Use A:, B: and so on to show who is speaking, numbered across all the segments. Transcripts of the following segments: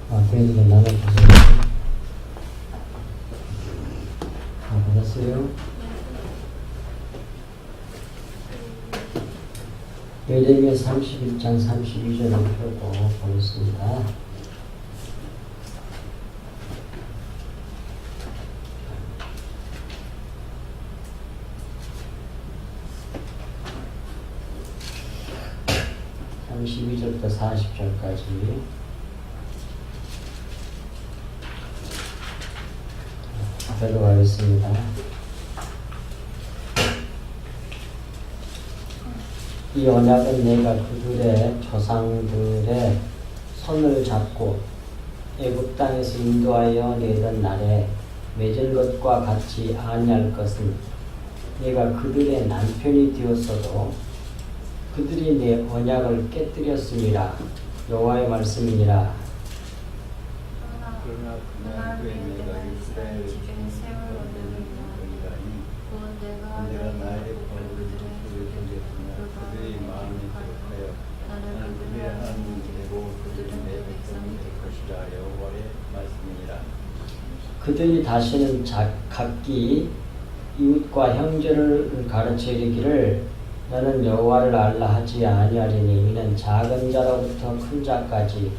A: 교인들과 나눠주세요. 받았어요? 예레미야 31장 32절을 펴고 보겠습니다. (32절부터) (40절까지) 들어가겠습니다. 이 언약은 내가 그들의 조상들의 손을 잡고 애굽 땅에서 인도하여 내던 날에 맺은 것과 같이 아니할 것은 내가 그들의 남편이 되었어도 그들이 내 언약을 깨뜨렸음이라. 여호와의 말씀이니라.
B: 그러나 그날 후에 내가 이스라엘 지중에 세울 언약을 이루리라니 곧 내가 나의 벌을 그들에게 주겠으며 그들의 마음이 기억하여 나는 그들의 하나님이 되고 그들은 내 백성이 될 것이라. 여호와의 말씀이니라.
A: 그들이 다시는 각기 이웃과 형제를 가르쳐 이르기를 너는 여호와를 알라 하지 아니하리니 이는 작은 자로부터 큰 자까지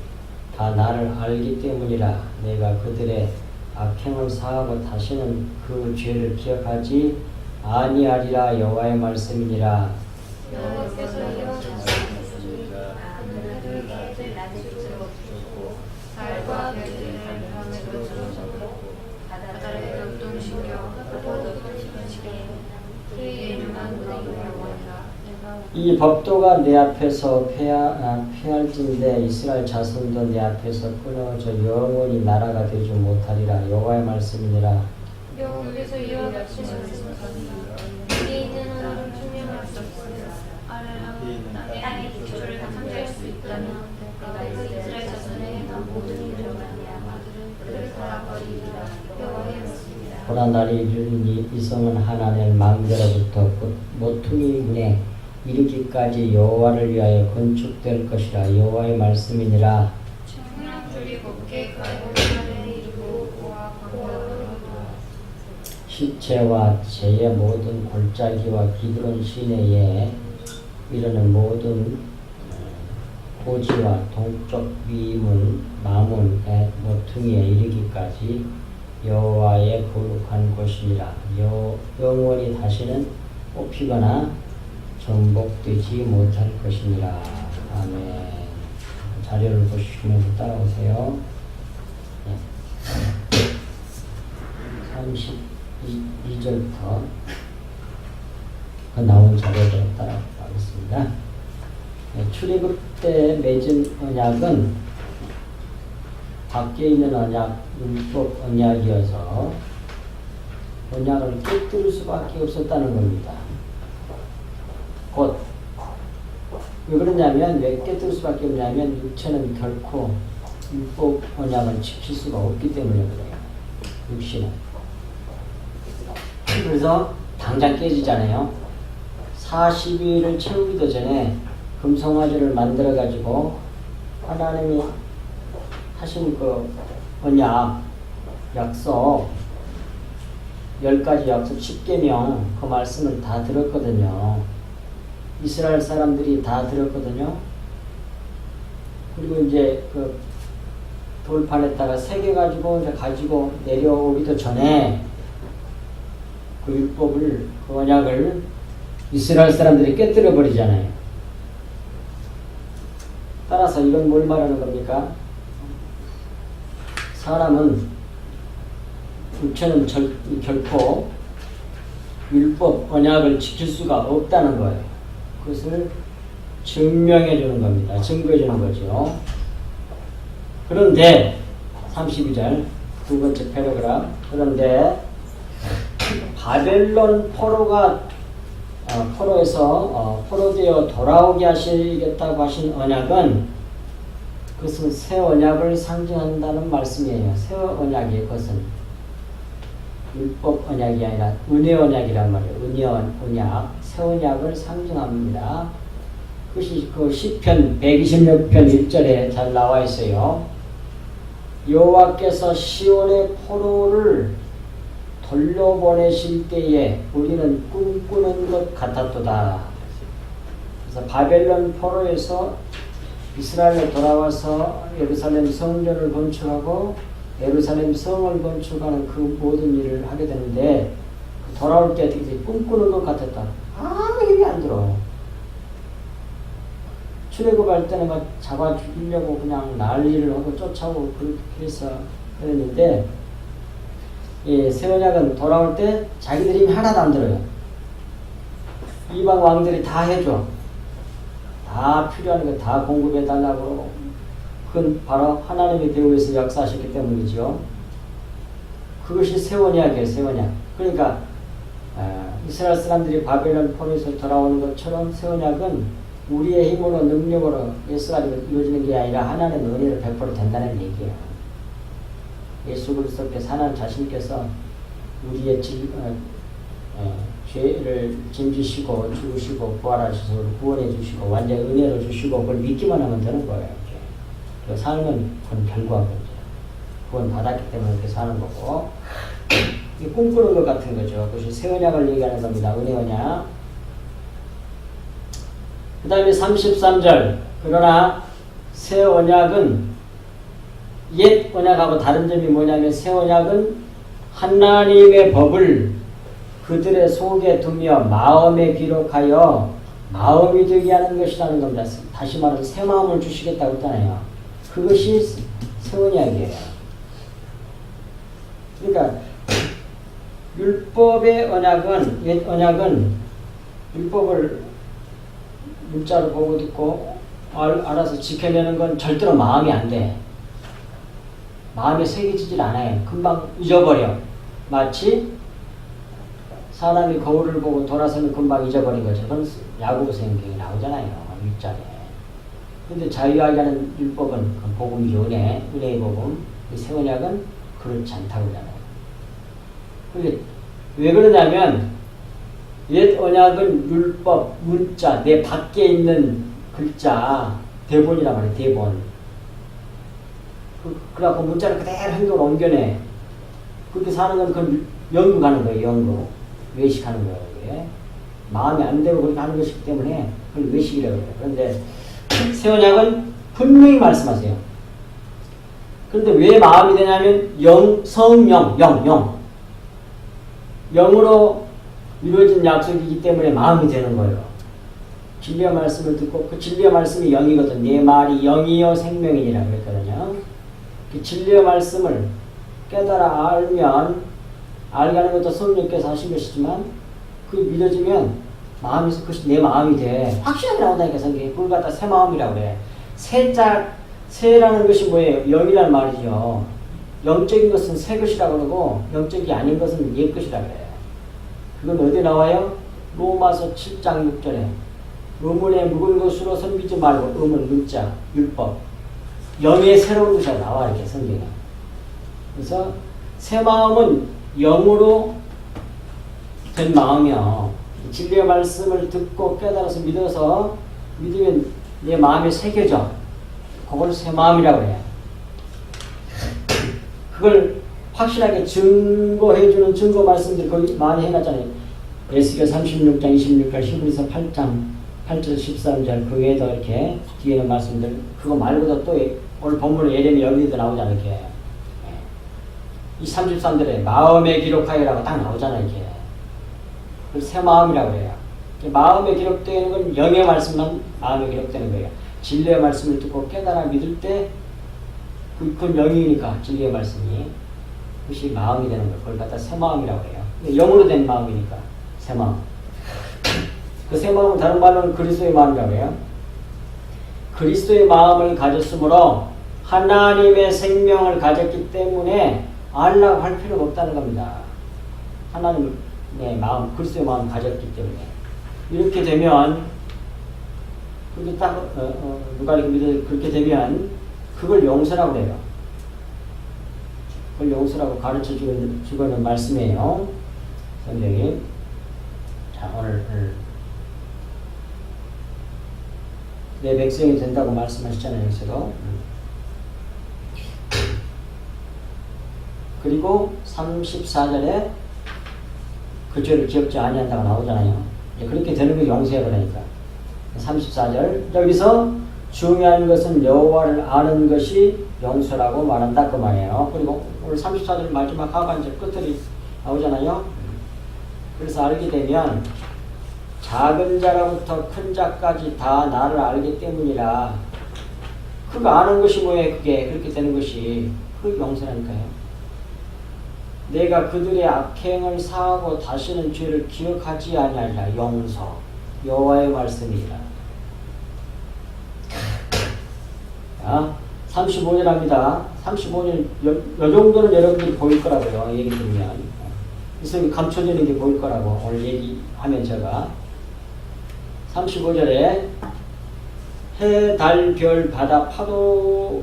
A: 다 나를 알기 때문이라. 내가 그들의 악행을 사하고 다시는 그 죄를 기억하지 아니하리라. 여호와의 말씀이니라.
B: 여호와께서 이어졌으니까 그들을 낮에 주셨고 달과 별들을 밤에도 주셨고 바다를 격동시켜 포도도 피우시게 그의 이름만 여호와니라.
A: 이 법도가 내 앞에서 폐할진대 이스라엘 자손도 내 앞에서 끊어져 영원히 나라가 되지 못하리라. 여호와의 말씀이니라.
B: 여호와께서 이어가시면서 위에 있는 하나를 투명할 수 없으리라. 아래랑 땅의 기초를 탐지할 수 있다면 내가 이스라엘 자손에 행한 모든 일을 아들은 그를 살아버리리라. 여호와의 말씀이라.
A: 보라 날이 이르니 이 성은 하나님의 망대로부터 모퉁이 문에 이르기까지 여호와를 위하여 건축될 것이라. 여호와의 말씀이니라.
B: 청량줄이 곱게 가고산에 이르고 고와 광야로
A: 시체와 재의 모든 골짜기와 기드론 시내에 이르는 모든 고지와 동쪽 위문 마문 모퉁이에 이르기까지 여호와의 거룩한 곳이니라. 영원히 다시는 뽑히거나 정복되지 못할 것이니라. 아멘. 자료를 보시면서 따라오세요. 32절부터 그 나온 자료대로 따라가겠습니다. 출애굽 때 맺은 언약은 밖에 있는 언약, 율법 언약이어서 언약을 깨뜨릴 수밖에 없었다는 겁니다. 곧 왜 그러냐면 왜 깨뜨릴 수밖에 없냐면 육체는 결코 율법 언약을 지킬 수가 없기 때문에 그래요. 육신은. 그래서 당장 깨지잖아요. 40일을 채우기도 전에 금송아지를 만들어 가지고 하나님이 하신 그 언약 약속 10가지 약속 10계명 그 말씀을 다 들었거든요. 이스라엘 사람들이 다 들었거든요. 그리고 이제 그 돌판에다가 새겨가지고 이제 가지고 내려오기도 전에 그 율법을, 그 언약을 이스라엘 사람들이 깨뜨려 버리잖아요. 따라서 이건 뭘 말하는 겁니까? 사람은 육체는 결코 율법, 언약을 지킬 수가 없다는 거예요. 그것을 증명해 주는 겁니다. 증거해 주는 거죠. 그런데 32절 두 번째 패러그раф. 그런데 바벨론 포로에서 포로되어 돌아오게 하시겠다고 하신 언약은 그것은 새 언약을 상징한다는 말씀이에요. 새 언약이 그것은 율법 언약이 아니라 은혜 언약이란 말이에요. 은혜 언약, 새 언약을 상징합니다. 그것이 그 시편 126편 1절에 잘 나와 있어요. 여호와께서 시온의 포로를 돌려보내실 때에 우리는 꿈꾸는 것 같았도다. 그래서 바벨론 포로에서 이스라엘에 돌아와서 예루살렘 성전을 건축하고 예루살렘 성을 건축하는 그 모든 일을 하게 되는데 돌아올 때 어떻게 꿈꾸는 것 같았다. 아무 힘이 안 들어. 출애굽할 때는 막 잡아 죽이려고 그냥 난리를 하고 쫓아오고 그렇게 해서 그랬는데 예, 새 언약은 돌아올 때 자기들이 힘이 하나도 안 들어요. 이방 왕들이 다 해줘. 다 필요한 거 다 공급해 달라고. 그건 바로 하나님의 배후에서 역사하셨기 때문이죠. 그것이 새 언약이에요. 새 언약. 그러니까 이스라엘 사람들이 바벨론 포로에서 돌아오는 것처럼 새 언약은 우리의 힘으로 능력으로 예수가지고 이루어지는 게 아니라 하나님의 은혜를 베풀어 된다는 얘기예요. 예수 그리스도께서 하나님 자신께서 우리의 죄를 짐지시고 죽으시고 부활하셔서 구원해 주시고 완전히 은혜를 주시고 그걸 믿기만 하면 되는 거예요. 그 삶은 그건 결과고 구원 받았기 때문에 그렇게 사는 거고 꿈꾸는 것 같은 거죠. 그것이 새 언약을 얘기하는 겁니다. 은혜 언약. 그 다음에 33절. 그러나 새 언약은 옛 언약하고 다른 점이 뭐냐면 새 언약은 하나님의 법을 그들의 속에 두며 마음에 기록하여 마음이 되게 하는 것이라는 겁니다. 다시 말해서 새 마음을 주시겠다고 했잖아요. 그것이 새 언약이에요. 그러니까 율법의 언약은 옛 언약은 율법을 문자로 보고 듣고 알아서 지켜내는 건 절대로 마음이 안 돼. 마음에 새겨지질 않아요. 금방 잊어버려. 마치 사람이 거울을 보고 돌아서면 금방 잊어버린 것처럼 야고보서 성경에 나오잖아요. 6장에. 근데 자유하게 하는 율법은 복음이죠. 은혜의 복음. 새 언약은 그렇지 않다고 하잖아요. 그게 왜 그러냐면 옛 언약은 율법, 문자, 내 밖에 있는 글자, 대본이라고 해요. 대본. 그래갖고 문자를 그대로 행동을 옮겨내. 그렇게 사는 건 그건 연구 가는 거예요. 연구. 외식하는 거예요. 이게. 마음에 안 되고 그렇게 하는 것이기 때문에 그걸 외식이라고 해요. 그런데 새 언약은 분명히 말씀하세요. 그런데 왜 마음이 되냐면 성령, 영. 영으로 이루어진 약속이기 때문에 마음이 되는 거예요. 진리의 말씀을 듣고 그 진리의 말씀이 영이거든. 내 말이 영이요 생명이니라 그랬거든요. 그 진리의 말씀을 깨달아 알면 알게 하는 것도 성령께서 하신 것이지만 그 믿어지면 마음에서 그것이 내 마음이 돼. 확실하게 나온다니까 성경에. 그걸 갖다 새 마음이라고 그래. 새라는 것이 뭐예요? 영이라는 말이죠. 영적인 것은 새 것이라고 그러고 영적이 아닌 것은 옛 것이라고 그래요. 그건 어디 나와요? 로마서 7장 6절에 의문에 묵은 것으로 섬기지 말고 의문 문자 율법 영의 새로운 것이 나와 이렇게 성경에. 그래서 새 마음은 영으로 된 마음이요. 진리의 말씀을 듣고 깨달아서 믿으면 내 마음에 새겨져. 그걸 새 마음이라고 해요. 그걸 확실하게 증거해주는 증거 말씀들이 거기 많이 해놨잖아요. 에스겔 36장 26절, 히브리서 8장 8절 13절, 그 외에도 이렇게 뒤에 있는 말씀들, 그거 말고도 또 오늘 본문에 예레미야 여기도 나오잖아요. 이렇게. 이 33절에 마음에 기록하여라고 딱 나오잖아요. 이렇게. 그걸 새 마음이라고 해요. 마음에 기록되는 건 영의 말씀만 마음에 기록되는 거예요. 진리의 말씀을 듣고 깨달아 믿을 때 그건 영이니까 진리의 말씀이 그것이 마음이 되는 거예요. 그걸 갖다 새 마음이라고 해요. 영으로 된 마음이니까 새 마음. 그 새 마음은 다른 말로는 그리스도의 마음이라고 해요. 그리스도의 마음을 가졌으므로 하나님의 생명을 가졌기 때문에 알라고 할 필요가 없다는 겁니다. 하나님의 마음, 그리스도의 마음을 가졌기 때문에. 이렇게 되면 그게 딱 누가 이렇게 믿어 그렇게 되면 그걸 용서라고 해요. 그걸 용서라고 가르쳐 주는 말씀이에요. 성경이. 자, 오늘 내 백성이 된다고 말씀하셨잖아요. 여기서도. 그리고 34절에 그 죄를 기억지 아니한다고 나오잖아요. 그렇게 되는 게 용서야 그러니까. 34절 여기서 중요한 것은 여호와를 아는 것이 용서라고 말한다 그 말이에요. 그리고 오늘 34절 마지막 하반절 끝들이 나오잖아요. 그래서 알게 되면 작은 자로부터 큰 자까지 다 나를 알기 때문이라. 그거 아는 것이 뭐예요? 그게 그렇게 되는 것이 그 용서라니까요. 내가 그들의 악행을 사하고 다시는 죄를 기억하지 아니하리라. 용서 여호와의 말씀이라. 35절 합니다. 35절 요 정도는 여러분들이 보일 거라고요. 얘기 들으면 그래서 감춰져 있는 게 보일 거라고 오늘 얘기하면 제가 35절에 해, 달, 별, 바다, 파도로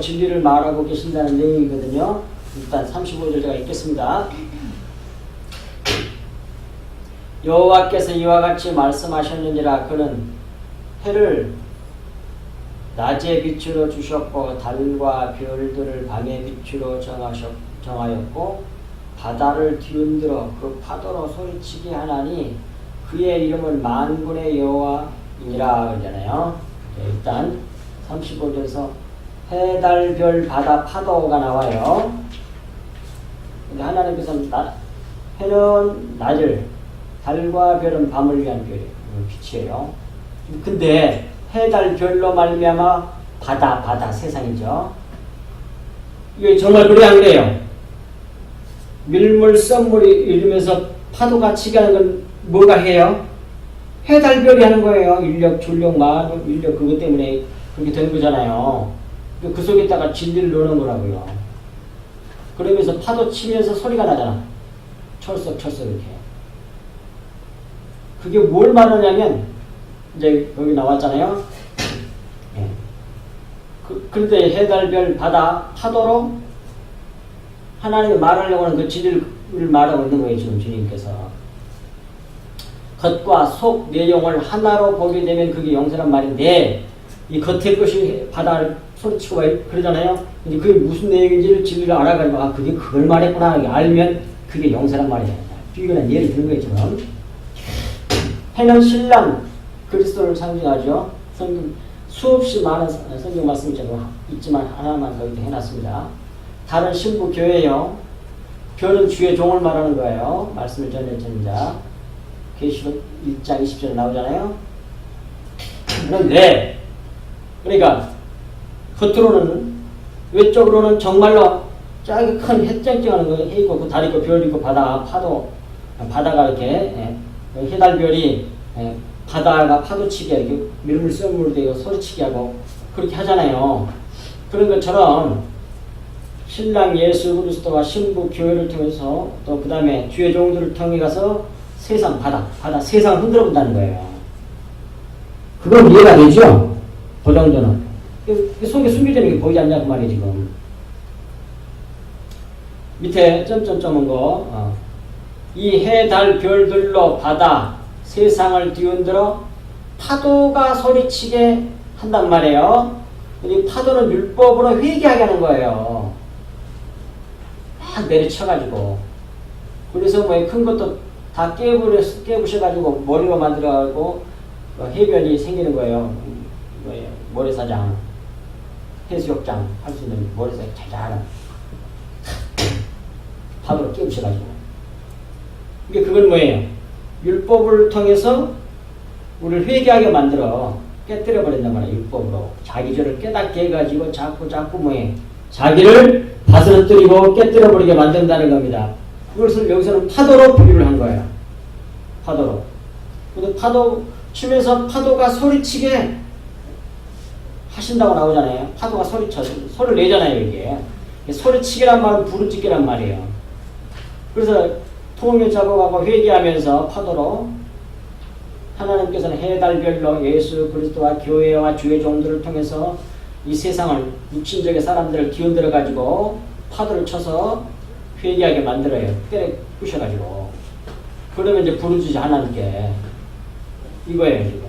A: 진리를 말하고 계신다는 내용이거든요. 일단 35절 제가 읽겠습니다. 여호와께서 이와 같이 말씀하셨느니라. 그는 해를 낮의 빛으로 주셨고 달과 별들을 밤의 빛으로 정하였고 바다를 뒤흔들어 그 파도로 소리치게 하나니 그의 이름은 만군의 여호와이니라 그러잖아요. 일단 35절에서 해, 달, 별, 바다, 파도가 나와요. 근데 하나님께서는 해는 낮을, 달과 별은 밤을 위한 빛이에요. 근데 해, 달, 별로 말미암아 바다 세상이죠. 이게 정말 그래 안 그래요? 밀물 썸물이 이러면서 파도가 치게 하는 건 뭐가 해요? 해, 달, 별이 하는 거예요. 인력, 졸력, 마력, 인력 그것 때문에 그렇게 된 거잖아요. 그 속에다가 진리를 넣는 거라고요. 그러면서 파도 치면서 소리가 나잖아. 철썩 이렇게. 그게 뭘 말하냐면 이제 여기 나왔잖아요. 예. 그런데 해, 달, 별, 바다, 파도로 하나님이 말하려고 하는 그 진리를 말하고 있는 거예요. 지금 주님께서. 겉과 속 내용을 하나로 보게 되면 그게 용서란 말인데 이 겉의 것이 바다를 소리치고 그러잖아요. 근데 그게 무슨 내용인지를 진리를 알아가지고 그게 그걸 말했구나 알면 그게 용서란 말이에요. 비교는 예를 드는 거예요. 지금. 해는 신랑 그리스도를 상징하죠. 성경 수없이 많은 성경 말씀이 있지만 하나만 더 해놨습니다. 달은 신부 교회요. 별은 주의 종을 말하는 거예요. 말씀을 전했던 자. 계시록 1장 20절에 나오잖아요. 그런데 그러니까 겉으로는 외적으로는 정말로 저기 큰 햇쨍쨍하는 거 해 있고 그 달 있고 별 있고 바다 파도 바다가 이렇게 해달별이 바다가 파도치게 이렇게 밀물 썰물 되고 소리치게 하고 그렇게 하잖아요. 그런 것처럼 신랑 예수 그리스도와 신부 교회를 통해서 또 그 다음에 주의 종들을 통해 가서 세상 바다 세상을 흔들어 본다는 거예요. 그건 이해가 되죠? 그 정도는. 속에 숨겨져 있는 게 보이지 않냐 그 말이에요 지금. 밑에 점점점은 거 이 해, 달, 별들로 바다 세상을 뒤흔들어 파도가 소리치게 한단 말이에요. 이 파도는 율법으로 회개하게 하는 거예요. 막 내리쳐가지고. 그래서 뭐 큰 것도 다 깨부셔가지고 머리로 만들어가지고 해변이 생기는 거예요. 모래사장, 해수욕장 할 수 있는 모래사장 자잘한 파도로 깨부셔가지고. 이게 그건 뭐예요? 율법을 통해서 우리를 회개하게 만들어 깨뜨려 버린단 말이에요. 율법으로 자기 죄를 깨닫게 해가지고 자꾸 뭐예요? 자기를 다스러뜨리고 깨뜨려 버리게 만든다는 겁니다. 그것을 여기서는 파도로 비유를 한 거예요. 파도로. 근데 파도 치면서 파도가 소리치게 하신다고 나오잖아요. 파도가 소리를 내잖아요. 이게 소리치기란 말은 부르짖기란 말이에요. 그래서 통을 잡아가고 회개하면서 파도로 하나님께서는 해달별로 예수 그리스도와 교회와 주의 종들을 통해서 이 세상을 육신적인 사람들을 기운들어 가지고 파도를 쳐서 회개하게 만들어요. 때려 부셔가지고. 그러면 이제 부르짖지 하나님께 이거예요 지금.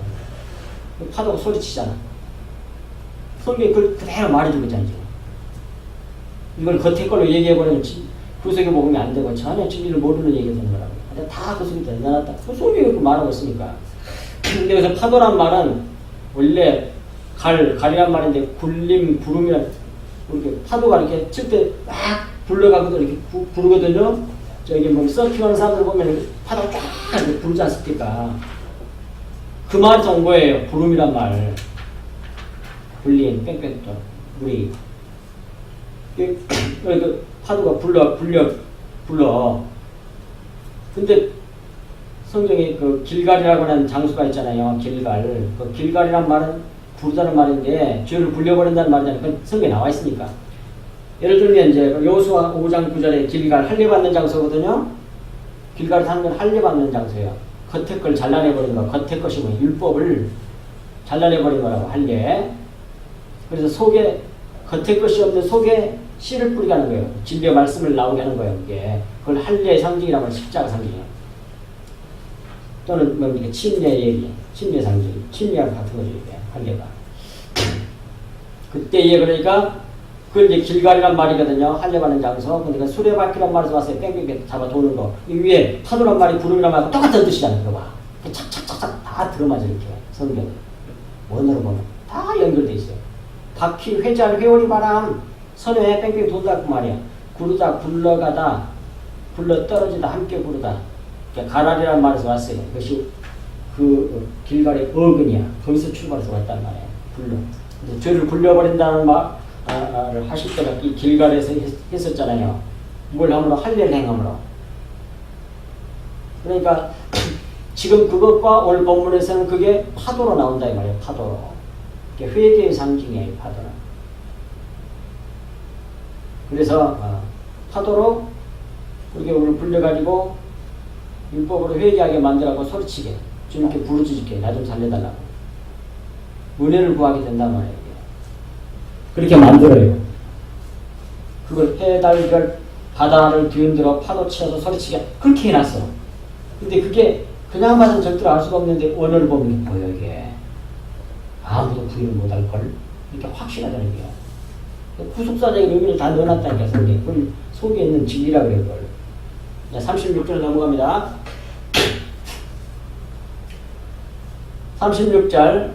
A: 파도가 소리치잖아. 성경이 그걸 그대로 말해주고 있잖아요 지금. 이걸 겉에 걸로 얘기해버리면 구속에 복음이 안 되고 전혀 진리를 모르는 얘기가 되는 거라고. 근데 다 그 속에 내놨다. 그 속에 그렇게 말하고 있으니까. 근데 여기서 파도란 말은 원래 갈이란 말인데 굴림, 구름이란 이렇게 파도가 이렇게 칠 때 막 불러가거든 이렇게 부르거든요. 저기 뭐 서핑하는 사람들 보면 파도가 쫙 이렇게 부르지 않습니까? 그 말이 온 거예요. 구름이란 말. 굴림, 뺑뺑 또 물이. 그 파도가 불러. 근데 성경에 그 길갈이라고 하는 장소가 있잖아요. 길갈. 그 길갈이란 말은 부르다는 말인데 죄를 굴려버린다는 말이잖아요. 그건 성경에 나와 있으니까. 예를 들면 이제 여호수아 5장 9절에 길갈 할례받는 장소거든요. 길갈을 하는 건 할례받는 장소예요. 겉에 걸 잘라내버리는 거. 겉에 것이 뭐 율법을 잘라내버리는 거라고 할례. 그래서 속에 겉에 것이 없는 속에 씨를 뿌리게 하는 거예요. 진리의 말씀을 나오게 하는 거예요. 이게 그걸 할례의 상징이라고 하면 십자가 상징이에요. 또는 뭐 이렇게 침례 얘기, 침례 상징, 침례하고 같은 거죠. 이게 할례가. 그때에 그러니까 그걸 이제 길갈이란 말이거든요. 할례받는 장소. 그러니까 수레바퀴란 말에서 왔어요. 뺑뺑뺑 잡아 도는 거. 이 위에 파도란 말이 구름이란 말과 똑같은 뜻이잖아요. 그거 봐. 착착착착 다 들어맞아 이렇게 성경. 원어로 보면 다 연결돼 있어요. 바퀴, 회잘, 회오리, 바람, 선에 뺑뺑 돈다고 말이야. 구르다, 굴러가다, 굴러 떨어지다, 함께 부르다. 가랄이라는 말에서 왔어요. 그것이 그 길갈의 어근이야. 거기서 출발해서 왔단 말이에요. 굴러. 죄를 굴려버린다는 말을 하실 때가 이 길갈에서 했었잖아요. 뭘 함으로? 할례를 행함으로. 그러니까 지금 그것과 오늘 본문에서는 그게 파도로 나온다 이 말이에요. 파도로. 회개의 상징이에요. 파도는. 그래서 파도로 그렇게 오늘 불려가지고 율법으로 회개하게 만들라고 소리치게 주님께 부르짖게 나 좀 살려달라고 은혜를 구하게 된단 말이에요. 그렇게 만들어요. 그걸 해달별 바다를 뒤흔들어 파도 치어서 소리치게 그렇게 해놨어. 근데 그게 그냥 봐서는 절대로 알 수가 없는데 언어를 보면 보여 이게. 아무도 구현을 못할 걸 이렇게 확신하다는 거야. 구속사적인 의미를 다 넣어놨다니까 성경에. 그걸 속에 있는 진리라 그래요. 그걸. 36절 넘어갑니다. 36절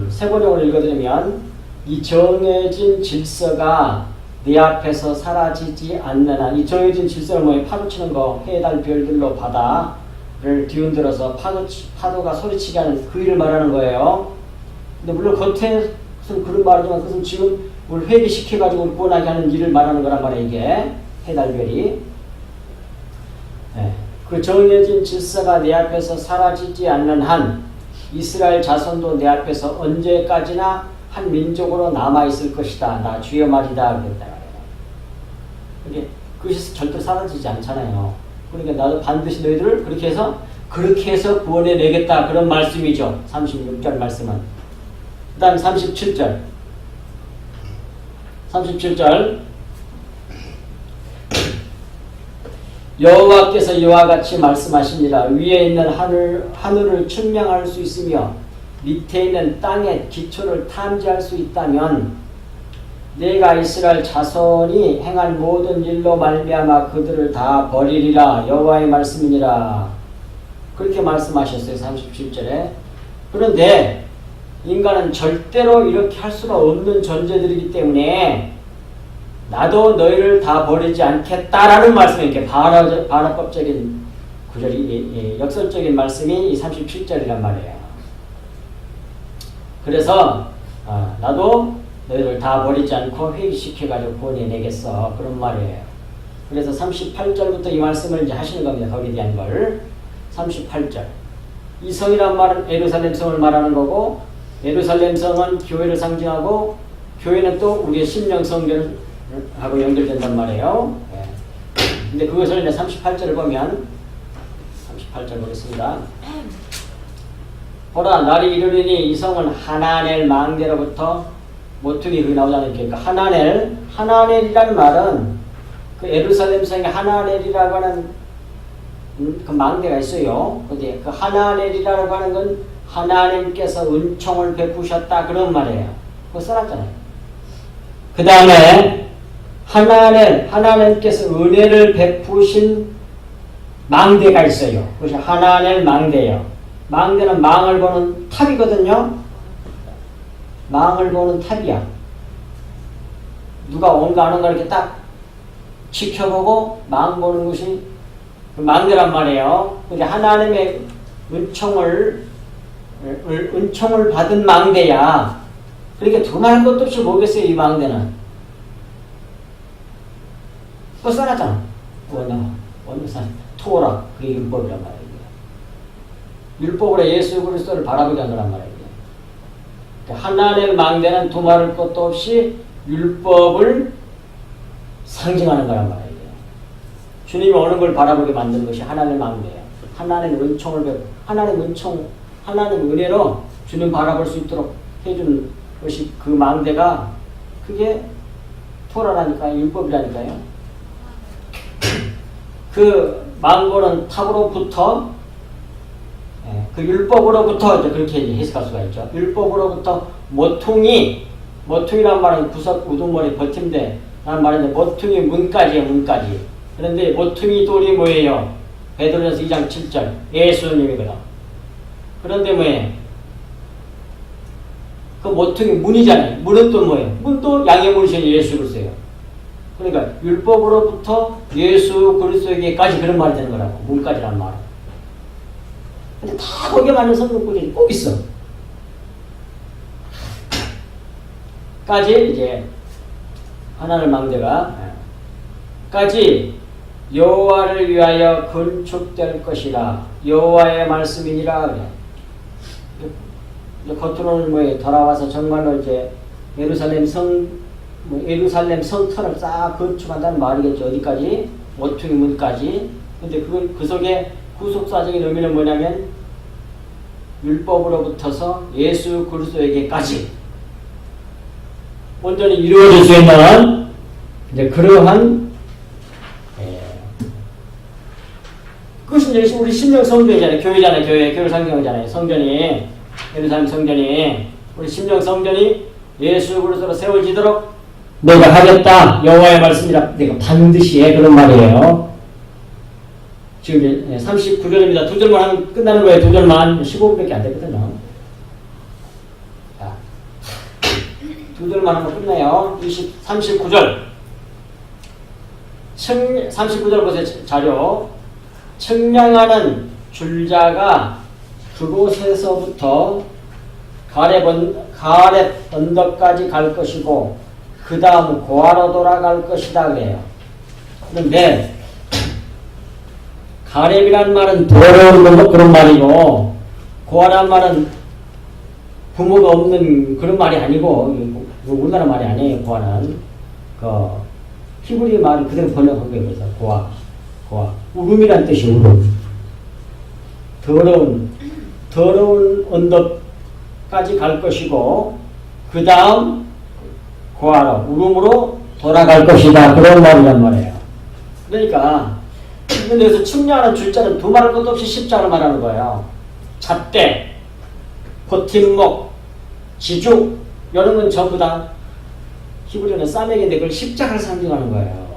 A: 세번역을 읽어드리면 이 정해진 질서가 내 앞에서 사라지지 않는 한 이 정해진 질서를 뭐예요? 파도 치는 거 해달 별들로 바다를 뒤흔들어서 파도가 소리치게 하는 그 일을 말하는 거예요. 근데 물론 겉에서는 그런 말이지만 그것은 지금 우리 회개시켜가지고 우리 구원하게 하는 일을 말하는 거란 말이에요. 이게 해달별이. 네. 그 정해진 질서가 내 앞에서 사라지지 않는 한 이스라엘 자손도 내 앞에서 언제까지나 한 민족으로 남아있을 것이다. 나 주의 말이다. 그랬다. 그것이 절대 사라지지 않잖아요. 그러니까 나도 반드시 너희들을 그렇게 해서 구원해 내겠다. 그런 말씀이죠. 36절 말씀은. 그 다음 37절. 37절. 여호와께서 이와 같이 말씀하시니라. 위에 있는 하늘을 측량할 수 있으며 밑에 있는 땅의 기초를 탐지할 수 있다면 내가 이스라엘 자손이 행할 모든 일로 말미암아 그들을 다 버리리라. 여호와의 말씀이니라. 그렇게 말씀하셨어요. 37절에. 그런데 인간은 절대로 이렇게 할 수가 없는 존재들이기 때문에 나도 너희를 다 버리지 않겠다라는 말씀이 이렇게 반어법적인 구절이 역설적인 말씀이 이 37절이란 말이에요. 그래서 나도 너희를 다 버리지 않고 회개시켜가지고 구원해 내겠어. 그런 말이에요. 그래서 38절부터 이 말씀을 이제 하시는 겁니다. 거기에 대한 걸. 38절. 이 성이란 말은 예루살렘 성을 말하는 거고 예루살렘 성은 교회를 상징하고 교회는 또 우리의 심령 성결하고 연결된단 말이에요. 네. 근데 그것을 이제 38절을 보면 38절 보겠습니다. 보라 날이 이르리니 이 성은 하나넬 망대로부터 모퉁이 그게 나오잖아요. 그러니까 하나넬이라는 말은 그 예루살렘 성에 하나넬이라고 하는 그 망대가 있어요. 근데 그 하나넬이라고 하는 건 하나님께서 은총을 베푸셨다 그런 말이에요. 그거 써놨잖아요. 그 다음에 하나님께서 은혜를 베푸신 망대가 있어요. 그것이 하나넬 망대예요. 망대는 망을 보는 탑이거든요. 망을 보는 탑이야. 누가 온가 안 온가 이렇게 딱 지켜보고 망 보는 것이 망대란 말이에요. 그러니까 하나님의 은총을 받은 망대야. 그러니까 두말할 것도 없이 뭐겠어요, 이 망대는. 그거 써놨잖아. 원산 토라, 그게 율법이란 말이에요. 율법으로 예수 그리스도를 바라보게 한 거란 말이에요. 그러니까 하나님의 망대는 두말할 것도 없이 율법을 상징하는 거란 말이에요. 주님이 어느 걸 바라보게 만든 것이 하나님의 망대예요. 하나님의 은총을 하나님의 은혜로 주님 바라볼 수 있도록 해준 것이 그 망대가 그게 토라라니까요. 율법이라니까요. 그 망고는 탑으로부터 그 율법으로부터 이제 그렇게 해석할 수가 있죠. 율법으로부터 모퉁이란 말은 구석 우두머리 버팀대 라는 말인데 모퉁이 문까지예요. 문까지. 그런데 모퉁이 돌이 뭐예요? 베드로전서 2장 7절 예수님이거든. 그런데 뭐예요? 그 모퉁이 문이잖아요. 문은 또 뭐예요? 문도 양의 문신 예수 그리스도예요. 그러니까 율법으로부터 예수 그리스도에게까지 그런 말이 되는 거라고. 문까지란 말은. 근데 다 거기에 맞는 성경구절이 꼭 있어. 까지 이제 하나님 망대가 까지 여호와를 위하여 건축될 것이라 여호와의 말씀이니라 그래. 겉으로는 뭐예요? 돌아와서 정말로 이제 예루살렘 성터를 싹 건축한다는 말이겠죠. 어디까지? 모퉁이 문까지. 근데 그 속에 구속사적인 의미는 뭐냐면 율법으로부터서 예수 그리스도에게까지 온전히 이루어질 수 있는 이제 그러한 그것이 이제 우리 심령 성전이잖아요. 교회잖아요. 교회 상경이잖아요. 성전이 예루살렘 성전이 우리 심령 성전이 예수 그리스도로 세워지도록 내가 하겠다. 여호와의 말씀이라 내가 반드시 해. 그런 말이에요. 지금 39절입니다. 두 절만 하면 끝나는 거예요. 두 절만 15분밖에 안 되거든요. 자, 두 절만 하면 끝나요. 39절 39절 보세요. 자료. 측량하는 줄자가 그곳에서부터 가렙 언덕까지 갈 것이고 그 다음 고아로 돌아갈 것이다 그래요. 그런데 가렙이란 말은 더러운 그런 말이고 고아란 말은 부모가 없는 그런 말이 아니고 우리나라 말이 아니에요. 고아는 그 히브리 말을 그대로 번역한 거예요. 그래서 고아 우름이란 뜻이 우름. 더러운 언덕까지 갈 것이고 그 다음 고아로 우름으로 돌아갈 것이다. 그런 말이란 말이에요. 그러니까 근데 여기서 측량하는 줄자는 두말할 것도 없이 십자를 말하는 거예요. 잣대, 버팀목, 지죽 이런 건 전부 다 히브리어는 싸매기인데 그걸 십자가를 상징하는 거예요.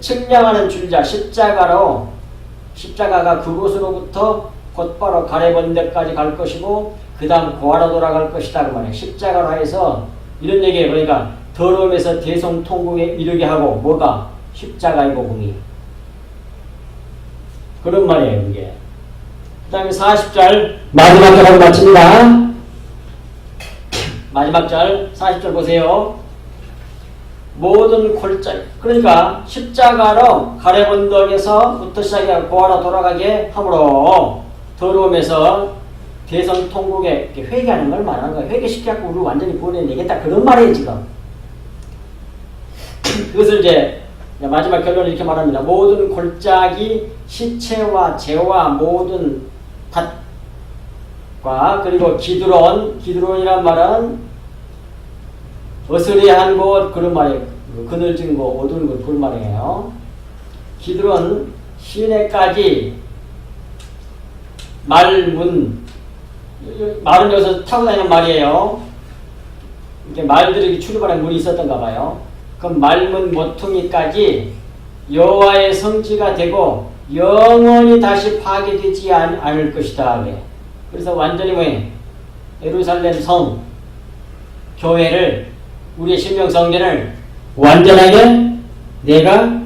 A: 측량하는 줄자 십자가가 그곳으로부터 곧바로 가렙 언덕까지 갈 것이고 그 다음 고아로 돌아갈 것이다 그 말이에요. 십자가로 해서 이런 얘기예요. 그러니까 더러움에서 대성통곡에 이르게 하고 뭐가? 십자가의 복음이 그런 말이에요. 이게 그 다음에 40절 마지막 절하고 마칩니다. 마지막 절 40절 보세요. 모든 골짜기 그러니까 십자가로 가렙 언덕에서부터 시작해 고아로 돌아가게 함으로 더러움에서 대성통곡에 회개하는 걸 말하는 거예요. 회개시켜갖고 우리 완전히 구원해내겠다 그런 말이에요. 지금 그것을 이제 마지막 결론을 이렇게 말합니다. 모든 골짜기 시체와 재와 모든 밭과 그리고 기드론이란 말은 어스리한 곳 그런 말이에요. 그늘진 곳, 어두운 곳 그런 말이에요. 기드론 시내까지 말은 여기서 타고 다니는 말이에요. 이렇게 말들에게 출입하는 문이 있었던가 봐요. 그 말문 모퉁이까지 여호와의 성지가 되고 영원히 다시 파괴되지 않을 것이다. 그래서 완전히 뭐예요? 예루살렘 성 교회를 우리의 신명 성전을 완전하게 내가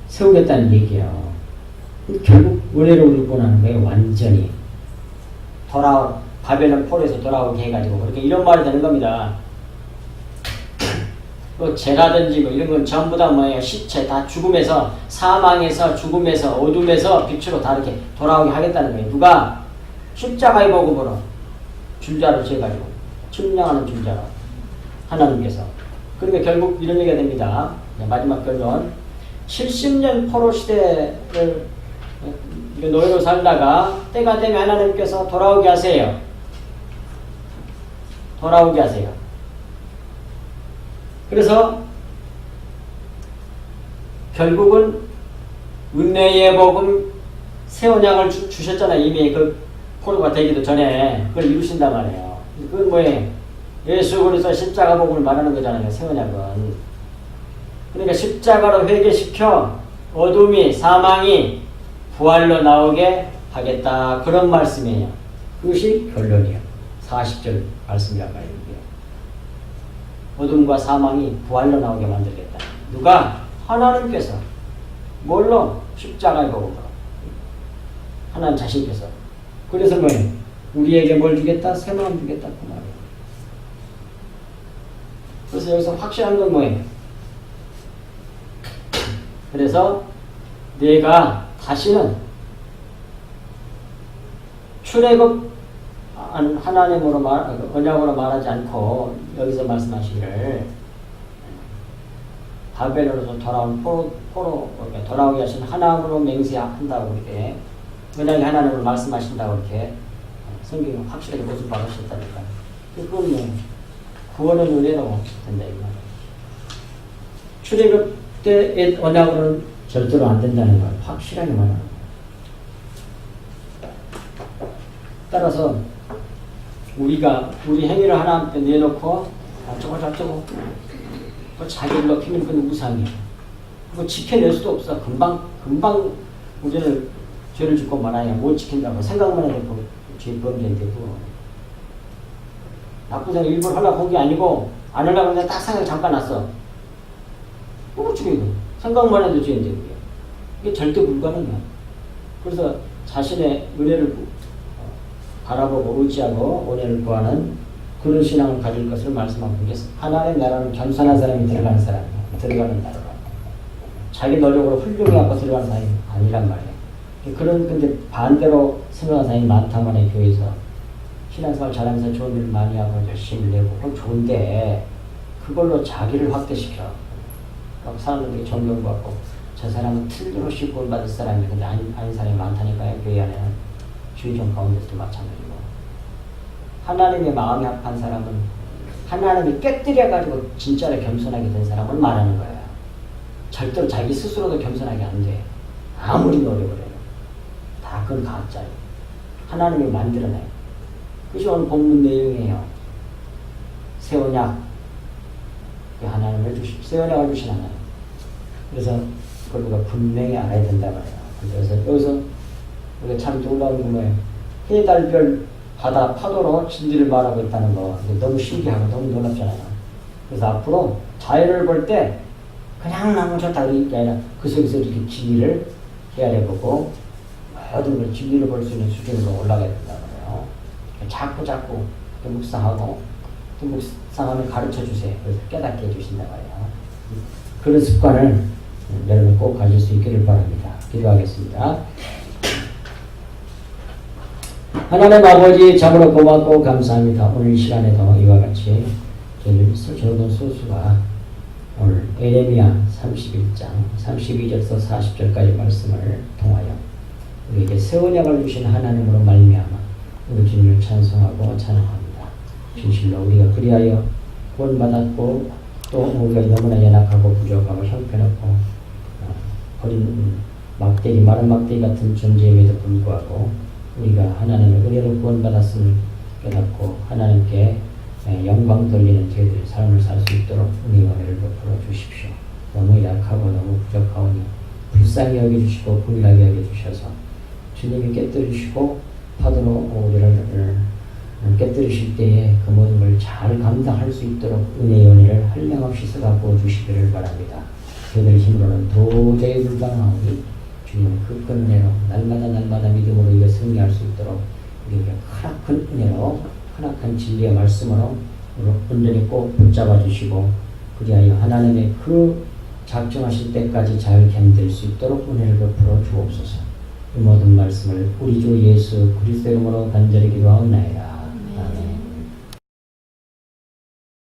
A: 세우겠다는 얘기예요. 결국 은혜로 우리를 보내는 거예요. 완전히 바벨론 포로에서 돌아오게 해가지고 그렇게 이런 말이 되는 겁니다. 또 죄라든지 뭐 이런 건 전부 다 뭐예요? 시체 다 죽음에서 사망에서 죽음에서 어둠에서 빛으로 다 이렇게 돌아오게 하겠다는 거예요. 누가? 십자가의 복음으로 줄자로 재가지고 측량하는 줄자로 하나님께서. 그러니까 결국 이런 얘기가 됩니다. 마지막 결론. 70년 포로 시대를 노예로 살다가 때가 되면 하나님께서 돌아오게 하세요. 돌아오게 하세요. 그래서 결국은 은혜의 복음 새 언약을 주셨잖아요. 이미 그 포로가 되기도 전에 그걸 이루신단 말이에요. 그건 뭐예요? 예수 그리스도 십자가 복음을 말하는 거잖아요. 새 언약은. 그러니까 십자가로 회개시켜 어둠이 사망이 부활로 나오게 하겠다. 그런 말씀이에요. 그것이 결론이에요. 40절 말씀이란 말이에요. 어둠과 사망이 부활로 나오게 만들겠다. 누가? 하나님께서. 뭘로? 십자가의 복음으로. 하나님 자신께서. 그래서 뭐예요? 우리에게 뭘 주겠다? 새 마음 주겠다. 그 말이에요. 그래서 여기서 확실한 건 뭐예요? 그래서 내가 다시는 출애굽 하나님으로 언약으로 말하지 않고 여기서 말씀하시기를 바벨론으로서 돌아온 포로 돌아오게 하신 하나님으로 맹세한다고 이렇게 언약의 하나님으로 말씀하신다고 이렇게 성경이 확실하게 모습하셨다니까. 그건 뭐 구원은 은혜로 된다 이 말이에요. 출애굽 때의 언약으로는 절대로 안 된다는 걸 확실하게 말하는 거예요. 따라서 우리가 우리 행위를 하나님 앞에 내놓고 저쩌고 자기를 높이는 그건 우상이에요. 그거 지켜낼 수도 없어. 금방 우리는 죄를 짓고 말아야 못 지킨다고 생각만 해도 죄 범죄인데 그거 나쁜 생각 일부러 하려고 한 게 아니고 안 하려고 하는데 딱 생각 잠깐 났어. 그거 죽이고 생각만 해도 죄인데 이게 절대 불가능이야. 그래서 자신의 은혜를 바라보고 의지하고 은혜를 구하는 그런 신앙을 가질 것을 말씀하고 있겠습니다. 하나님의 나라는 겸손한 사람이 들어가는 사람이에요. 들어가는 나라. 자기 노력으로 훌륭히 갖고 들어가는 사람이 아니란 말이에요. 그런 근데 반대로 생각하는 사람이 많단 말이에요. 교회에서 신앙생활 잘하면서 좋은 일 많이 하고 열심히 내고 그건 좋은데 그걸로 자기를 확대시켜. 사람들에게 존경받고 저 사람은 틀림없이 구원받을 사람이 근데 아닌 사람이 많다니까요. 교회 안에는. 주의종 가운데서도 마찬가지고 하나님의 마음이 합한 사람은 하나님이 깨뜨려가지고 진짜로 겸손하게 된 사람을 말하는 거예요. 절대로 자기 스스로도 겸손하게 안 돼. 아무리 노력을 해요. 다 그건 가짜예요. 하나님이 만들어내요. 그것이 오늘 본문 내용이에요. 새 언약 그 하나님을 새 언약을 주신 하나님. 그래서 그걸 우리가 분명히 알아야 된다 말이에요. 그래서 여기서 우리가 참 놀라운 게 뭐예요? 해달별 바다 파도로 진리를 말하고 있다는 거 너무 신기하고 너무 놀랍잖아요. 그래서 앞으로 자연을 볼 때 그냥 나무 좋다 그러는 게 아니라 그 속에서 이렇게 진리를 헤아려보고 모든 걸 진리를 볼 수 있는 수준으로 올라가야 된다 말이에요. 자꾸 묵상하고 또 묵상하면 가르쳐 주세요. 그래서 깨닫게 해주신다 말이에요. 그런 습관을 여러분 꼭 가질 수 있기를 바랍니다. 기도하겠습니다. 하나님 아버지 참으로 고맙고 감사합니다. 오늘 이 시간에도 이와 같이 저희들 적은 소수가 오늘 에레미야 31장 32절에서 40절까지 말씀을 통하여 우리에게 새 언약을 주신 하나님으로 말미암아 우리 주님을 찬송하고 찬양합니다. 진실로 우리가 그리하여 구원받았고 또 우리가 너무나 연약하고 부족하고 형편없고 버린 막대기 마른 막대기 같은 존재임에도 불구하고 우리가 하나님의 은혜로 구원받았음을 깨닫고 하나님께 영광 돌리는 저희들의 삶을 살 수 있도록 은혜와 은혜를 베풀어 주십시오. 너무 약하고 너무 부족하오니 불쌍히 여겨주시고 긍휼하게 여겨주셔서 주님이 깨뜨리시고 파도로 우리를 깨뜨리실 때에 그 모든 걸 잘 감당할 수 있도록 은혜의 은혜를 한량없이 써갖고 주시기를 바랍니다. 저희들 힘으로는 도저히 불가능하오니 주님은 그 큰 은혜로 날마다 믿음으로 이겨 승리할 수 있도록 우리에게 크나큰 은혜로 크나큰 진리의 말씀으로 온전히 꼭 붙잡아 주시고 그리하여 하나님의 그 작정하실 때까지 잘 견딜 수 있도록 은혜를 베풀어 주옵소서. 이 모든 말씀을 우리 주 예수 그리스도 이름으로 간절히 기도하옵나이다. 아멘.